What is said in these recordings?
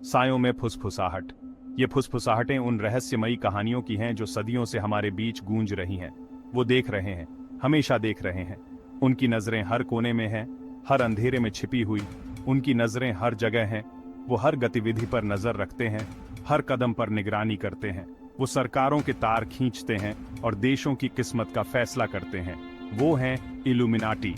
सायों में फुसफुसाहट। ये फुसफुसाहटें उन रहस्यमयी कहानियों की हैं जो सदियों से हमारे बीच गूंज रही हैं। वो देख रहे हैं, हमेशा देख रहे हैं। उनकी नजरें हर कोने में हैं, हर अंधेरे में छिपी हुई। उनकी नजरें हर जगह हैं। वो हर गतिविधि पर नजर रखते हैं, हर कदम पर निगरानी करते हैं। वो सरकारों के तार खींचते हैं और देशों की किस्मत का फैसला करते हैं। वो हैं इल्यूमिनाटी,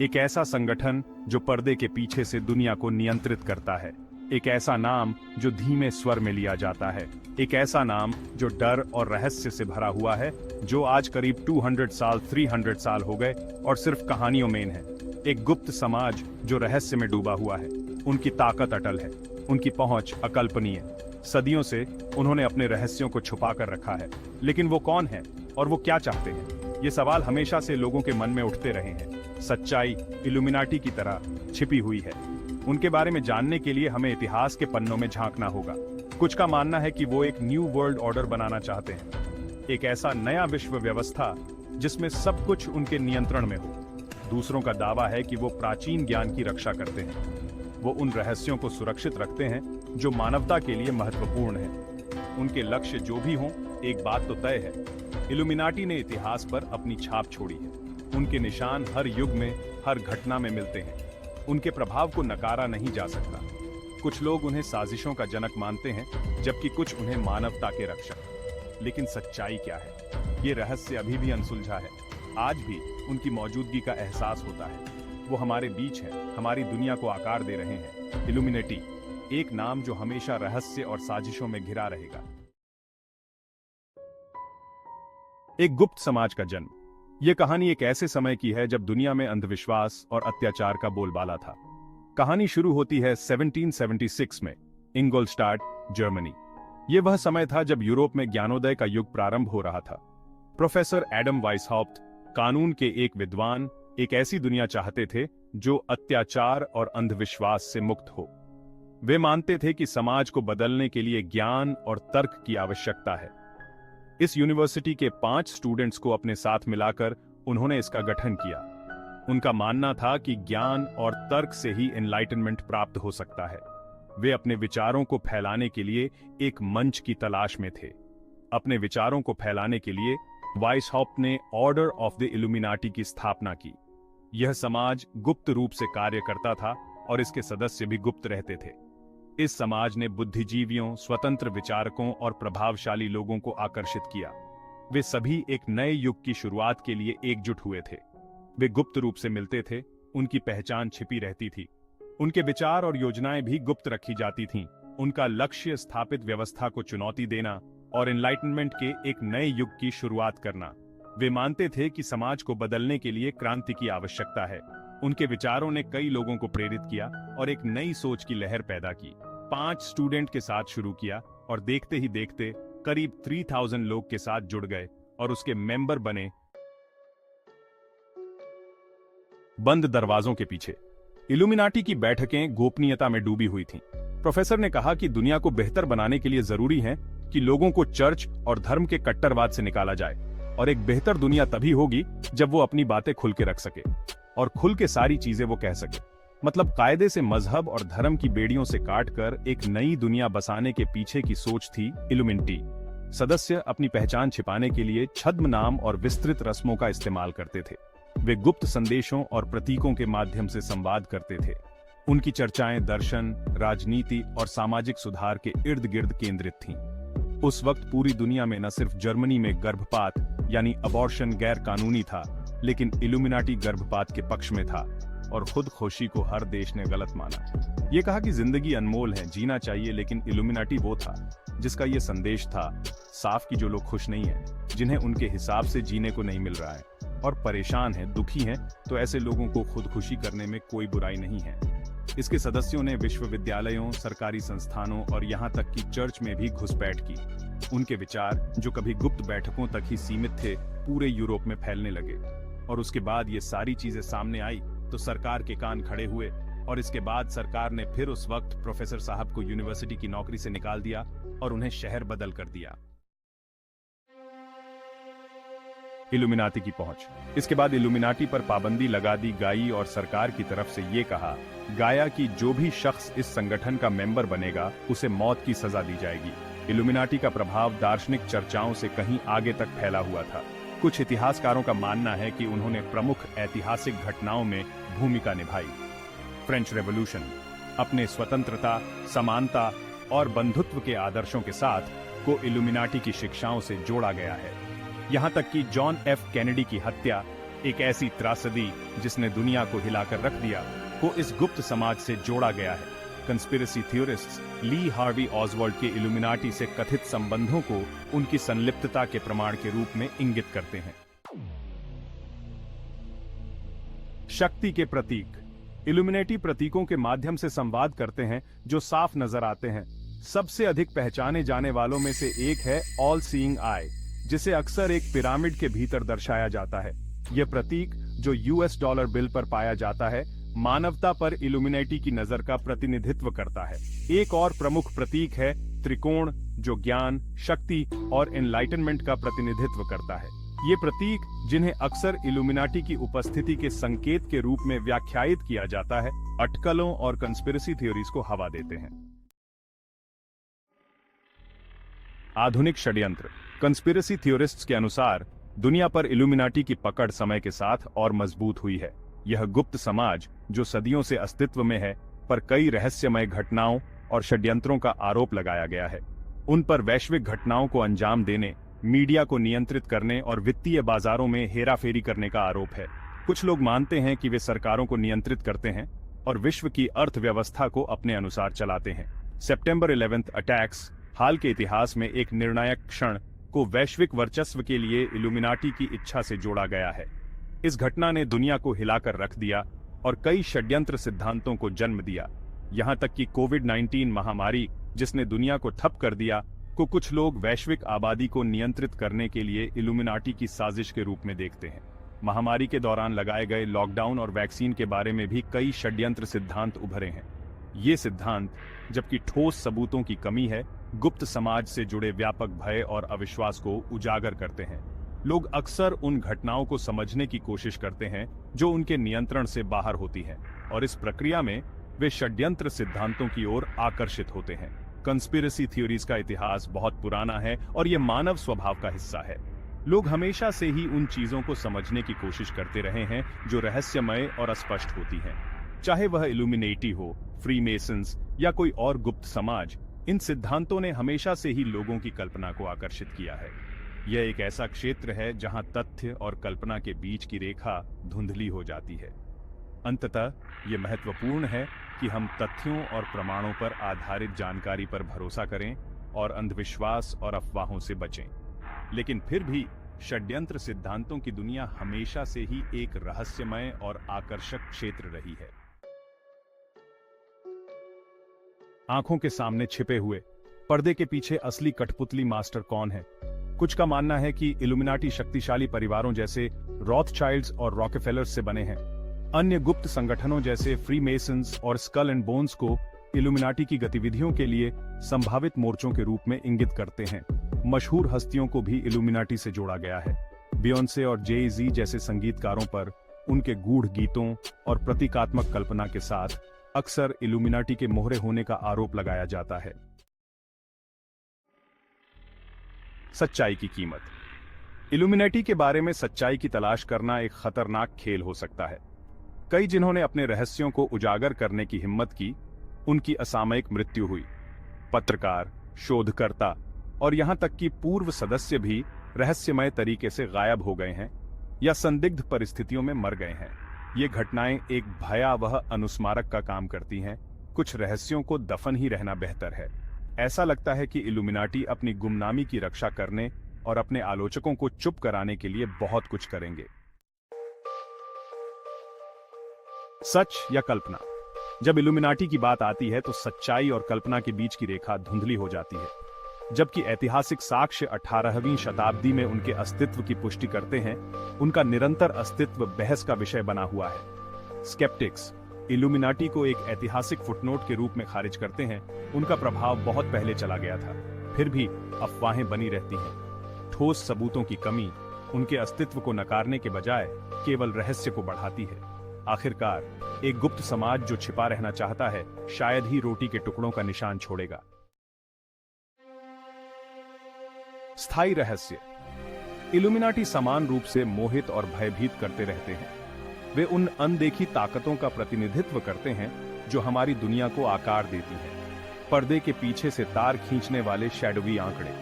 एक ऐसा संगठन जो पर्दे के पीछे से दुनिया को नियंत्रित करता है। एक ऐसा नाम जो धीमे स्वर में लिया जाता है। एक ऐसा नाम जो डर और रहस्य से भरा हुआ है, जो आज करीब 200 साल 300 साल हो गए और सिर्फ कहानियों में है। एक गुप्त समाज जो रहस्य में डूबा हुआ है। उनकी ताकत अटल है, उनकी पहुंच अकल्पनीय। सदियों से उन्होंने अपने रहस्यों को छुपा कर रखा है, लेकिन वो कौन है और वो क्या चाहते हैं? ये सवाल हमेशा से लोगों के मन में उठते रहे हैं। सच्चाई इल्यूमिनाटी की तरह छिपी हुई है। उनके बारे में जानने के लिए हमें इतिहास के पन्नों में झांकना होगा। कुछ का मानना है कि वो एक न्यू वर्ल्ड ऑर्डर बनाना चाहते हैं, एक ऐसा नया विश्व व्यवस्था जिसमें सब कुछ उनके नियंत्रण में हो। दूसरों का दावा है कि वो प्राचीन ज्ञान की रक्षा करते हैं। वो उन रहस्यों को सुरक्षित रखते हैं जो मानवता के लिए महत्वपूर्ण है। उनके लक्ष्य जो भी हों, एक बात तो तय है, इल्यूमिनाटी ने इतिहास पर अपनी छाप छोड़ी है। उनके निशान हर युग में, हर घटना में मिलते हैं। उनके प्रभाव को नकारा नहीं जा सकता। कुछ लोग उन्हें साजिशों का जनक मानते हैं, जबकि कुछ उन्हें मानवता के रक्षक। लेकिन सच्चाई क्या है? ये रहस्य अभी भी अनसुलझा है। आज भी उनकी मौजूदगी का एहसास होता है। वो हमारे बीच हैं, हमारी दुनिया को आकार दे रहे हैं। इल्यूमिनेटी, एक नाम जो हमेशा रहस्य और साजिशों में घिरा रहेगा। एक गुप्त समाज का जन्म। यह कहानी एक ऐसे समय की है जब दुनिया में अंधविश्वास और अत्याचार का बोलबाला था। कहानी शुरू होती है 1776 में, इंगोलस्टाड, जर्मनी। यह वह समय था जब यूरोप में ज्ञानोदय का युग प्रारंभ हो रहा था। प्रोफेसर एडम वाइसहॉफ्ट, कानून के एक विद्वान, एक ऐसी दुनिया चाहते थे जो अत्याचार और अंधविश्वास से मुक्त हो। वे मानते थे कि समाज को बदलने के लिए ज्ञान और तर्क की आवश्यकता है। इस यूनिवर्सिटी के 5 स्टूडेंट्स को अपने साथ मिलाकर उन्होंने इसका गठन किया। उनका मानना था कि ज्ञान और तर्क से ही एनलाइटनमेंट प्राप्त हो सकता है। वे अपने विचारों को फैलाने के लिए एक मंच की तलाश में थे। अपने विचारों को फैलाने के लिए वाइसहॉफ्ट ने ऑर्डर ऑफ द इल्यूमिनाटी की स्थापना की। यह समाज गुप्त रूप से कार्य करता था और इसके सदस्य भी गुप्त रहते थे। इस समाज ने बुद्धिजीवियों, स्वतंत्र विचारकों और प्रभावशाली लोगों को आकर्षित किया। वे सभी एक नए युग की शुरुआत के लिए एकजुट हुए थे। वे गुप्त रूप से मिलते थे, उनकी पहचान छिपी रहती थी। उनके विचार और योजनाएं भी गुप्त रखी जाती थीं। उनका लक्ष्य स्थापित व्यवस्था को चुनौती देना और एनलाइटनमेंट के एक नए युग की शुरुआत करना। वे मानते थे कि समाज को बदलने के लिए क्रांति की आवश्यकता है। उनके विचारों ने कई लोगों को प्रेरित किया और एक नई सोच की लहर पैदा की। 5 स्टूडेंट के साथ शुरू किया और देखते ही देखते करीब 3000 लोग के साथ जुड़ गए और उसके मेंबर बने। बंद दरवाजों के पीछे इल्यूमिनाटी की बैठकें गोपनीयता में डूबी हुई थीं। प्रोफेसर ने कहा कि दुनिया को बेहतर बनाने के लिए जरूरी है कि लोगों को चर्च और धर्म के कट्टरवाद से निकाला जाए, और एक बेहतर दुनिया तभी होगी जब वो अपनी बातें खुल के रख सके और खुल के सारी चीजें वो कह सके। मतलब कायदे से मजहब और धर्म की बेड़ियों से काटकर एक नई दुनिया बसाने के पीछे की सोच थी इल्यूमिनेटी। सदस्य अपनी पहचान छिपाने के लिए छद्म नाम और विस्तृत रस्मों का इस्तेमाल करते थे। वे गुप्त संदेशों और प्रतीकों के माध्यम से संवाद करते थे। उनकी चर्चाएं दर्शन, राजनीति और सामाजिक सुधार के इर्द गिर्द केंद्रित थीं। उस वक्त पूरी दुनिया में न सिर्फ जर्मनी में गर्भपात यानी अबॉर्शन गैर कानूनी था, लेकिन इल्यूमिनाटी गर्भपात के पक्ष में था और खुदकुशी को हर देश ने गलत माना। ये कहा कि जिंदगी अनमोल है, जीना चाहिए, लेकिन इल्यूमिनाटी वो था जिसका ये संदेश था साफ कि जो लोग खुश नहीं हैं, जिन्हें उनके हिसाब से जीने को नहीं मिल रहा है और परेशान हैं, दुखी हैं, तो ऐसे लोगों को खुदकुशी करने में कोई बुराई नहीं है। इसके सदस्यों ने विश्वविद्यालयों, सरकारी संस्थानों और यहाँ तक कि चर्च में भी घुसपैठ की। उनके विचार, जो कभी गुप्त बैठकों तक ही सीमित थे, पूरे यूरोप में फैलने लगे। और उसके बाद ये सारी चीजें सामने आई तो सरकार के कान खड़े हुए, और इसके बाद सरकार ने फिर उस वक्त प्रोफेसर साहब को यूनिवर्सिटी की नौकरी से निकाल दिया और उन्हें शहर बदल कर दिया। इल्यूमिनाटी की पहुंच। इसके बाद इल्यूमिनाटी पर पाबंदी लगा दी गई और सरकार की तरफ से ये कहा गया कि जो भी शख्स इस संगठन का मेंबर बनेगा उसे मौत की सजा दी जाएगी। इल्यूमिनाटी का प्रभाव दार्शनिक चर्चाओं से कहीं आगे तक फैला हुआ था। कुछ इतिहासकारों का मानना है कि उन्होंने प्रमुख ऐतिहासिक घटनाओं में भूमिका निभाई। फ्रेंच रेवोल्यूशन अपने स्वतंत्रता, समानता और बंधुत्व के आदर्शों के साथ को इल्यूमिनाटी की शिक्षाओं से जोड़ा गया है। यहां तक कि जॉन एफ कैनेडी की हत्या, एक ऐसी त्रासदी जिसने दुनिया को हिलाकर रख दिया, को इस गुप्त समाज से जोड़ा गया है। Conspiracy theorists Lee Harvey Oswald के इल्यूमिनाटी से कथित संबंधों को उनकी संलिप्तता के प्रमाण के रूप में इंगित करते हैं। शक्ति के प्रतीक इल्यूमिनेटी प्रतीकों के माध्यम से संवाद करते हैं जो साफ नजर आते हैं। सबसे अधिक पहचाने जाने वालों में से एक है ऑल सीइंग आई, जिसे अक्सर एक पिरामिड के भीतर दर्शाया जाता है। यह प्रतीक जो यूएस डॉलर बिल पर पाया जाता है, मानवता पर इल्यूमिनेटी की नजर का प्रतिनिधित्व करता है। एक और प्रमुख प्रतीक है त्रिकोण, जो ज्ञान, शक्ति और एनलाइटनमेंट का प्रतिनिधित्व करता है। ये प्रतीक, जिन्हें अक्सर इल्यूमिनाटी की उपस्थिति के संकेत के रूप में व्याख्यायित किया जाता है, अटकलों और कंस्पिरेसी थ्योरीज को हवा देते हैं। आधुनिक षड्यंत्र कंस्पिरेसी थ्योरिस्ट्स के अनुसार दुनिया पर इल्यूमिनाटी की पकड़ समय के साथ और मजबूत हुई है। यह गुप्त समाज जो सदियों से अस्तित्व में है, पर कई रहस्यमय घटनाओं और षड्यंत्रों का आरोप लगाया गया है। उन पर वैश्विक घटनाओं को अंजाम देने, मीडिया को नियंत्रित करने और वित्तीय बाजारों में हेराफेरी करने का आरोप है। कुछ लोग मानते हैं कि वे सरकारों को नियंत्रित करते हैं और विश्व की अर्थव्यवस्था को अपने अनुसार चलाते हैं। सितंबर 11 अटैक्स हाल के इतिहास में एक निर्णायक क्षण को वैश्विक वर्चस्व के लिए इल्यूमिनाटी की इच्छा से जोड़ा गया है। इस घटना ने दुनिया को हिलाकर रख दिया और कई षड्यंत्र सिद्धांतों को जन्म दिया। यहां तक कि कोविड-19 महामारी, जिसने दुनिया को ठप कर दिया, को कुछ लोग वैश्विक आबादी को नियंत्रित करने के लिए इल्यूमिनाटी की साजिश के रूप में देखते हैं। महामारी के दौरान लगाए गए लॉकडाउन और वैक्सीन के बारे में भी कई षड्यंत्र सिद्धांत उभरे हैं। ये सिद्धांत, जबकि ठोस सबूतों की कमी है, गुप्त समाज से जुड़े व्यापक भय और अविश्वास को उजागर करते हैं। लोग अक्सर उन घटनाओं को समझने की कोशिश करते हैं जो उनके नियंत्रण से बाहर होती हैं, और इस प्रक्रिया में वे षड्यंत्र सिद्धांतों की ओर आकर्षित होते हैं। कंस्पिरेसी थ्योरीज का इतिहास बहुत पुराना है और यह मानव स्वभाव का हिस्सा है। लोग हमेशा से ही उन चीजों को समझने की कोशिश करते रहे हैं जो रहस्यमय और अस्पष्ट होती हैं। चाहे वह इल्यूमिनेटी हो, फ्रीमेसन्स या कोई और गुप्त समाज, इन सिद्धांतों ने हमेशा से ही लोगों की कल्पना को आकर्षित किया है। यह एक ऐसा क्षेत्र है जहां तथ्य और कल्पना के बीच की रेखा धुंधली हो जाती है। अंततः यह महत्वपूर्ण है कि हम तथ्यों और प्रमाणों पर आधारित जानकारी पर भरोसा करें और अंधविश्वास और अफवाहों से बचें। लेकिन फिर भी षड्यंत्र सिद्धांतों की दुनिया हमेशा से ही एक रहस्यमय और आकर्षक क्षेत्र रही है। आंखों के सामने छिपे हुए पर्दे के पीछे असली कठपुतली मास्टर कौन है? कुछ का मानना है कि इल्यूमिनाटी शक्तिशाली परिवारों जैसे रॉथचाइल्ड्स और रॉकेफेलर्स से बने हैं। अन्य गुप्त संगठनों जैसे फ्रीमेसन्स और स्कल एंड बोन्स को इल्यूमिनाटी की गतिविधियों के लिए संभावित मोर्चों के रूप में इंगित करते हैं। मशहूर हस्तियों को भी इल्यूमिनाटी से जोड़ा गया है। बियोंसे और जे-ज़ी जैसे संगीतकारों पर उनके गूढ़ गीतों और प्रतीकात्मक कल्पना के साथ अक्सर इल्यूमिनाटी के मोहरे होने का आरोप लगाया जाता है। सच्चाई की कीमत इल्यूमिनाटी के बारे में सच्चाई की तलाश करना एक खतरनाक खेल हो सकता है। कई जिन्होंने अपने रहस्यों को उजागर करने की हिम्मत की, उनकी असामयिक मृत्यु हुई। पत्रकार, शोधकर्ता और यहां तक कि पूर्व सदस्य भी रहस्यमय तरीके से गायब हो गए हैं या संदिग्ध परिस्थितियों में मर गए हैं। ये घटनाएं एक भयावह अनुस्मारक का काम करती हैं। कुछ रहस्यों को दफन ही रहना बेहतर है। ऐसा लगता है कि इल्यूमिनाटी अपनी गुमनामी की रक्षा करने और अपने आलोचकों को चुप कराने के लिए बहुत कुछ करेंगे। सच या कल्पना? जब इल्यूमिनाटी की बात आती है तो सच्चाई और कल्पना के बीच की रेखा धुंधली हो जाती है। जबकि ऐतिहासिक साक्ष्य 18वीं शताब्दी में उनके अस्तित्व की पुष्टि करते हैं, उनका निरंतर अस्तित्व बहस का विषय बना हुआ है। स्केप्टिक्स इल्यूमिनाटी को एक ऐतिहासिक फुटनोट के रूप में खारिज करते हैं। उनका प्रभाव बहुत पहले चला गया था, फिर भी अफवाहें बनी रहती हैं। ठोस सबूतों की कमी उनके अस्तित्व को नकारने के बजाय केवल रहस्य को बढ़ाती है। आखिरकार एक गुप्त समाज जो छिपा रहना चाहता है शायद ही रोटी के टुकड़ों का निशान छोड़ेगा। स्थायी रहस्य। इल्यूमिनाटी समान रूप से मोहित और भयभीत करते रहते हैं। वे उन अनदेखी ताकतों का प्रतिनिधित्व करते हैं जो हमारी दुनिया को आकार देती हैं। पर्दे के पीछे से तार खींचने वाले शैडोवी आंकड़े।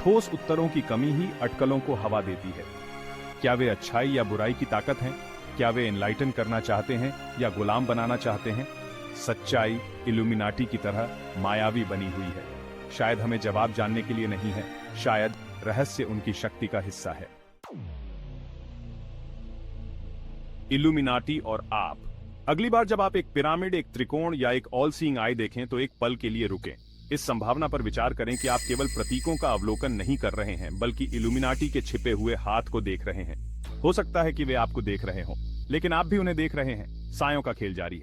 ठोस उत्तरों की कमी ही अटकलों को हवा देती है। क्या वे अच्छाई या बुराई की ताकत हैं? क्या वे एनलाइटन करना चाहते हैं या गुलाम बनाना चाहते हैं? सच्चाई इल्यूमिनाटी की तरह मायावी बनी हुई है। शायद हमें जवाब जानने के लिए नहीं है, शायद रहस्य उनकी शक्ति का हिस्सा है। इल्यूमिनाटी और आप। अगली बार जब आप एक पिरामिड, एक त्रिकोण या एक ऑल सीइंग आई देखें तो एक पल के लिए रुकें। इस संभावना पर विचार करें कि आप केवल प्रतीकों का अवलोकन नहीं कर रहे हैं बल्कि इल्यूमिनाटी के छिपे हुए हाथ को देख रहे हैं। हो सकता है कि वे आपको देख रहे हों, लेकिन आप भी उन्हें देख रहे हैं। सायों का खेल जारी है।